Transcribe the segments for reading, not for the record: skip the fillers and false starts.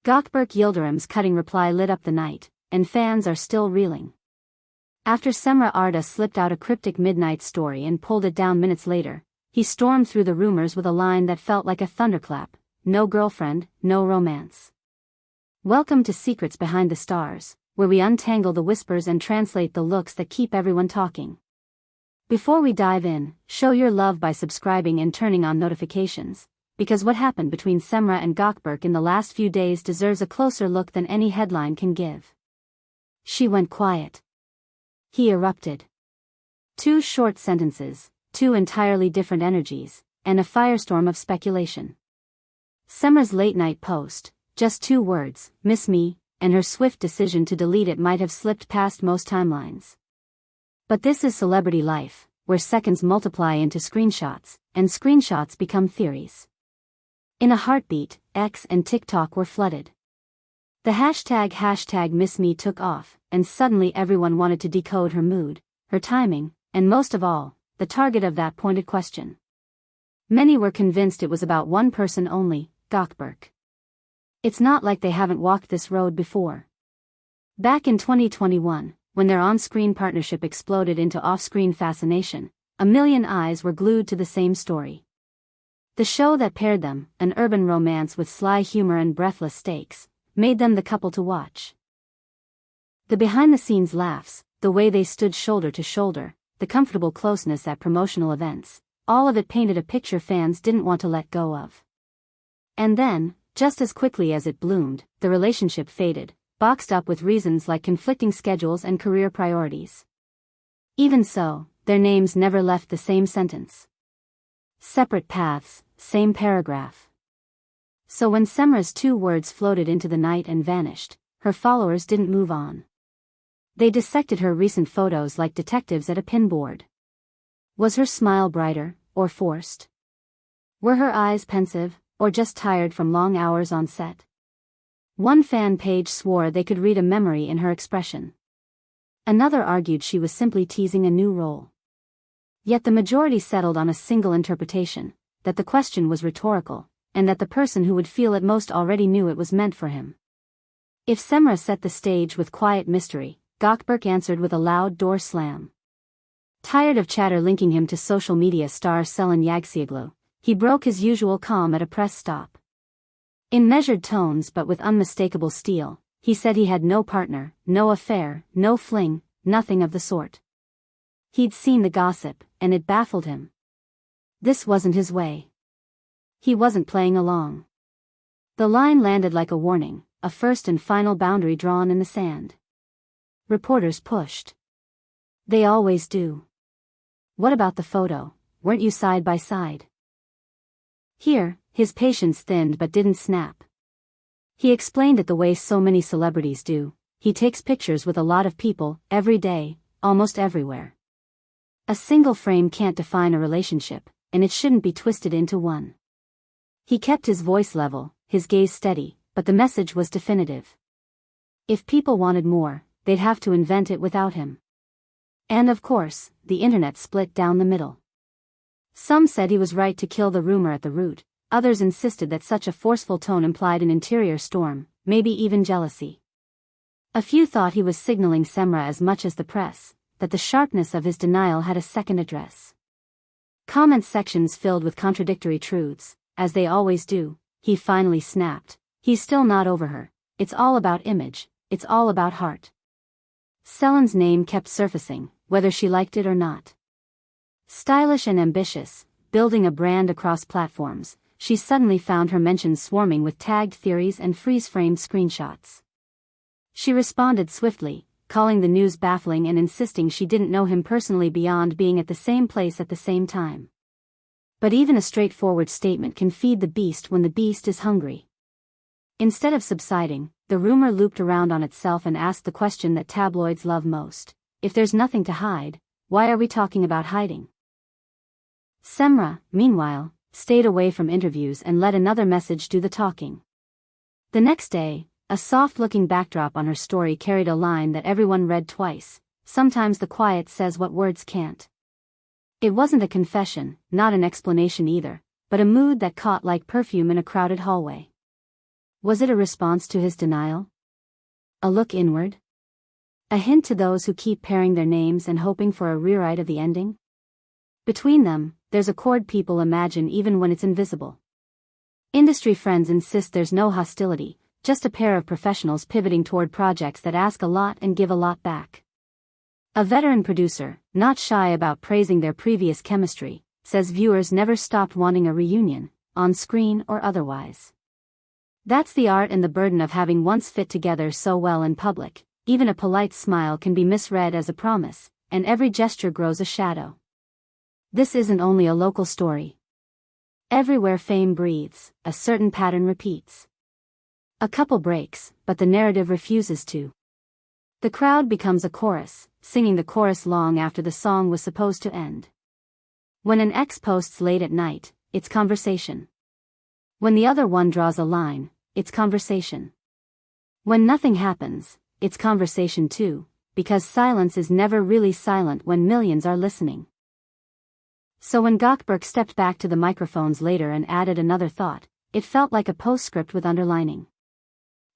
Gawkberg Yildirim's cutting reply lit up the night, and fans are still reeling. After Cemre Arda slipped out a cryptic midnight story and pulled it down minutes later, he stormed through the rumors with a line that felt like a thunderclap: "No girlfriend, no romance." Welcome to Secrets Behind the Stars, where we untangle the whispers and translate the looks that keep everyone talking. Before we dive in, show your love by subscribing and turning on notifications, because what happened between Cemre and Gökberk in the last few days deserves a closer look than any headline can give. She went quiet. He erupted. 2 short sentences, 2 entirely different energies, and a firestorm of speculation. Cemre's late-night post, just 2 words, "miss me," and her swift decision to delete it might have slipped past most timelines. But this is celebrity life, where seconds multiply into screenshots, and screenshots become theories. In a heartbeat, X and TikTok were flooded. The hashtag #MissMe took off, and suddenly everyone wanted to decode her mood, her timing, and most of all, the target of that pointed question. Many were convinced it was about one person only, Gawkberg. It's not like they haven't walked this road before. Back in 2021, when their on-screen partnership exploded into off-screen fascination, a million eyes were glued to the same story. The show that paired them, an urban romance with sly humor and breathless stakes, made them the couple to watch. The behind-the-scenes laughs, the way they stood shoulder to shoulder, the comfortable closeness at promotional events, all of it painted a picture fans didn't want to let go of. And then, just as quickly as it bloomed, the relationship faded, boxed up with reasons like conflicting schedules and career priorities. Even so, their names never left the same sentence. Separate paths, same paragraph. So when Cemre's 2 words floated into the night and vanished, her followers didn't move on. They dissected her recent photos like detectives at a pinboard. Was her smile brighter, or forced? Were her eyes pensive, or just tired from long hours on set? One fan page swore they could read a memory in her expression. Another argued she was simply teasing a new role. Yet the majority settled on a single interpretation, that the question was rhetorical, and that the person who would feel it most already knew it was meant for him. If Cemre set the stage with quiet mystery, Gawkberg answered with a loud door slam. Tired of chatter linking him to social media star Selin Yagsioglu, he broke his usual calm at a press stop. In measured tones but with unmistakable steel, he said he had no partner, no affair, no fling, nothing of the sort. He'd seen the gossip, and it baffled him. This wasn't his way. He wasn't playing along. The line landed like a warning, a first and final boundary drawn in the sand. Reporters pushed. They always do. What about the photo? Weren't you side by side? Here, his patience thinned but didn't snap. He explained it the way so many celebrities do. He takes pictures with a lot of people, every day, almost everywhere. A single frame can't define a relationship, and it shouldn't be twisted into one. He kept his voice level, his gaze steady, but the message was definitive. If people wanted more, they'd have to invent it without him. And of course, the internet split down the middle. Some said he was right to kill the rumor at the root, others insisted that such a forceful tone implied an interior storm, maybe even jealousy. A few thought he was signaling Cemre as much as the press, that the sharpness of his denial had a second address. Comment sections filled with contradictory truths, as they always do. He finally snapped. He's still not over her. It's all about image, it's all about heart. Selin's name kept surfacing, whether she liked it or not. Stylish and ambitious, building a brand across platforms, she suddenly found her mentions swarming with tagged theories and freeze-framed screenshots. She responded swiftly, calling the news baffling and insisting she didn't know him personally beyond being at the same place at the same time. But even a straightforward statement can feed the beast when the beast is hungry. Instead of subsiding, the rumor looped around on itself and asked the question that tabloids love most. If there's nothing to hide, why are we talking about hiding? Cemre, meanwhile, stayed away from interviews and let another message do the talking. The next day, a soft-looking backdrop on her story carried a line that everyone read twice. Sometimes the quiet says what words can't. It wasn't a confession, not an explanation either, but a mood that caught like perfume in a crowded hallway. Was it a response to his denial? A look inward? A hint to those who keep pairing their names and hoping for a rewrite of the ending? Between them, there's a chord people imagine even when it's invisible. Industry friends insist there's no hostility, just a pair of professionals pivoting toward projects that ask a lot and give a lot back. A veteran producer, not shy about praising their previous chemistry, says viewers never stopped wanting a reunion, on screen or otherwise. That's the art and the burden of having once fit together so well in public. Even a polite smile can be misread as a promise, and every gesture grows a shadow. This isn't only a local story. Everywhere fame breathes, a certain pattern repeats. A couple breaks, but the narrative refuses to. The crowd becomes a chorus, singing the chorus long after the song was supposed to end. When an ex posts late at night, it's conversation. When the other one draws a line, it's conversation. When nothing happens, it's conversation too, because silence is never really silent when millions are listening. So when Gawkberg stepped back to the microphones later and added another thought, it felt like a postscript with underlining.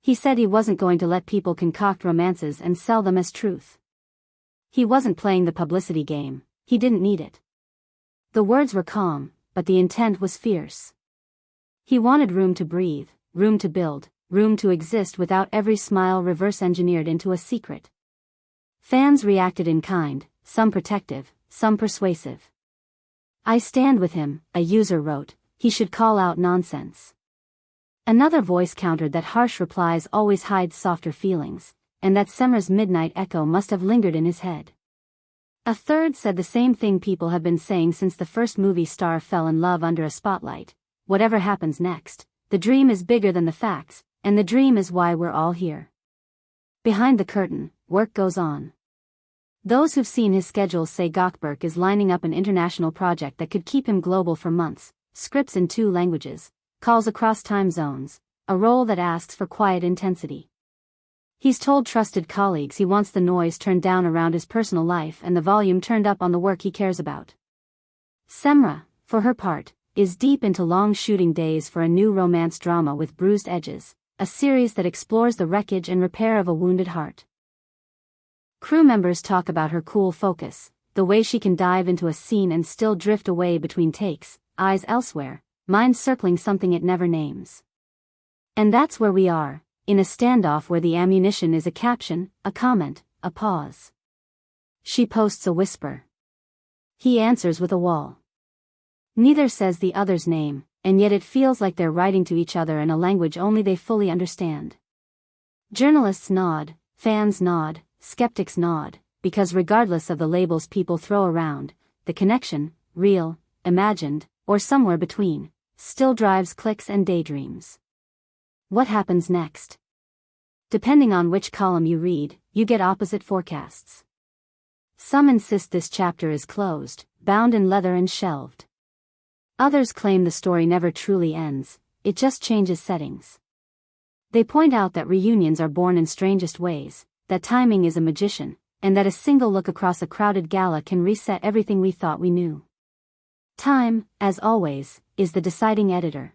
He said he wasn't going to let people concoct romances and sell them as truth. He wasn't playing the publicity game, he didn't need it. The words were calm, but the intent was fierce. He wanted room to breathe, room to build, room to exist without every smile reverse-engineered into a secret. Fans reacted in kind, some protective, some persuasive. "I stand with him," a user wrote, "he should call out nonsense." Another voice countered that harsh replies always hide softer feelings, and that Cemre's midnight echo must have lingered in his head. A third said the same thing people have been saying since the first movie star fell in love under a spotlight: whatever happens next, the dream is bigger than the facts, and the dream is why we're all here. Behind the curtain, work goes on. Those who've seen his schedules say Gawkberg is lining up an international project that could keep him global for months, scripts in 2 languages, calls across time zones, a role that asks for quiet intensity. He's told trusted colleagues he wants the noise turned down around his personal life and the volume turned up on the work he cares about. Cemre, for her part, is deep into long shooting days for a new romance drama with bruised edges, a series that explores the wreckage and repair of a wounded heart. Crew members talk about her cool focus, the way she can dive into a scene and still drift away between takes, eyes elsewhere, mind circling something it never names. And that's where we are, in a standoff where the ammunition is a caption, a comment, a pause. She posts a whisper. He answers with a wall. Neither says the other's name, and yet it feels like they're writing to each other in a language only they fully understand. Journalists nod, fans nod, skeptics nod, because regardless of the labels people throw around, the connection, real, imagined, or somewhere between, still drives clicks and daydreams. What happens next? Depending on which column you read, you get opposite forecasts. Some insist this chapter is closed, bound in leather and shelved. Others claim the story never truly ends, it just changes settings. They point out that reunions are born in strangest ways, that timing is a magician, and that a single look across a crowded gala can reset everything we thought we knew. Time, as always, is the deciding editor.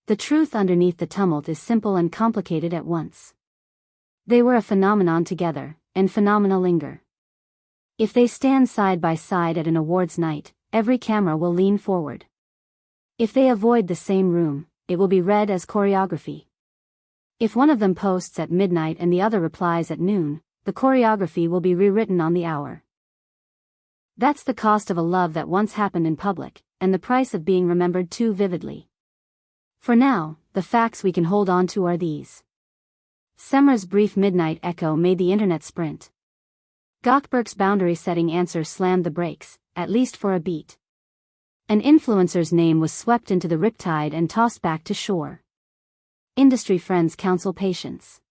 The truth underneath the tumult is simple and complicated at once. They were a phenomenon together, and phenomena linger. If they stand side by side at an awards night, every camera will lean forward. If they avoid the same room, it will be read as choreography. If one of them posts at midnight and the other replies at noon, the choreography will be rewritten on the hour. That's the cost of a love that once happened in public, and the price of being remembered too vividly. For now, the facts we can hold on to are these. Cemre's brief midnight echo made the internet sprint. Gawkberg's boundary-setting answer slammed the brakes, at least for a beat. An influencer's name was swept into the riptide and tossed back to shore. Industry friends counsel patience.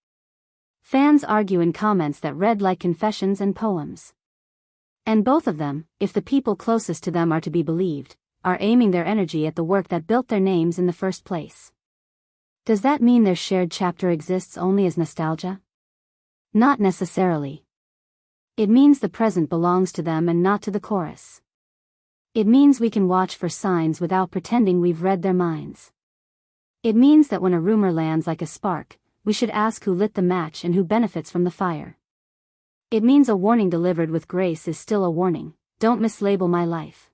Fans argue in comments that read like confessions and poems. And both of them, if the people closest to them are to be believed, are aiming their energy at the work that built their names in the first place. Does that mean their shared chapter exists only as nostalgia? Not necessarily. It means the present belongs to them and not to the chorus. It means we can watch for signs without pretending we've read their minds. It means that when a rumor lands like a spark, we should ask who lit the match and who benefits from the fire. It means a warning delivered with grace is still a warning, don't mislabel my life.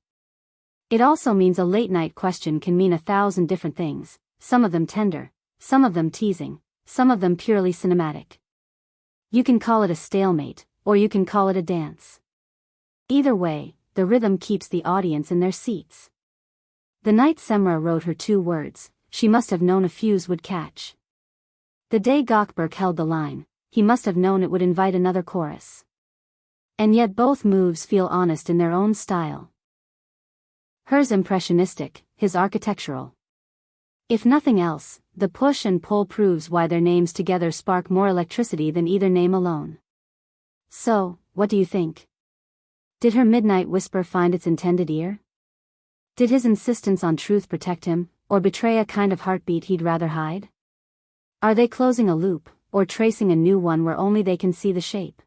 It also means a late-night question can mean 1,000 different things, some of them tender, some of them teasing, some of them purely cinematic. You can call it a stalemate, or you can call it a dance. Either way, the rhythm keeps the audience in their seats. The night Cemre wrote her 2 words, she must have known a fuse would catch. The day Gawkberg held the line, he must have known it would invite another chorus. And yet both moves feel honest in their own style. Hers impressionistic, his architectural. If nothing else, the push and pull proves why their names together spark more electricity than either name alone. So, what do you think? Did her midnight whisper find its intended ear? Did his insistence on truth protect him, or betray a kind of heartbeat he'd rather hide? Are they closing a loop, or tracing a new one where only they can see the shape?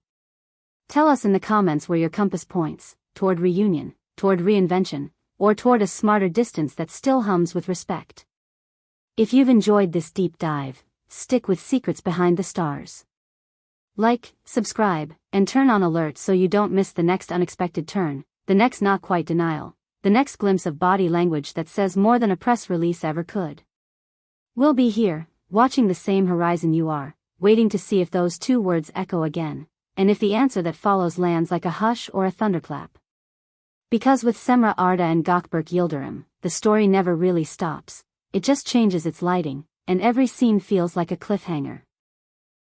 Tell us in the comments where your compass points, toward reunion, toward reinvention, or toward a smarter distance that still hums with respect. If you've enjoyed this deep dive, stick with Secrets Behind the Stars. Like, subscribe, and turn on alerts so you don't miss the next unexpected turn, the next not quite denial, the next glimpse of body language that says more than a press release ever could. We'll be here, watching the same horizon you are, waiting to see if those 2 words echo again, and if the answer that follows lands like a hush or a thunderclap. Because with Cemre Arda and Gawkberg Yildirim, the story never really stops, it just changes its lighting, and every scene feels like a cliffhanger.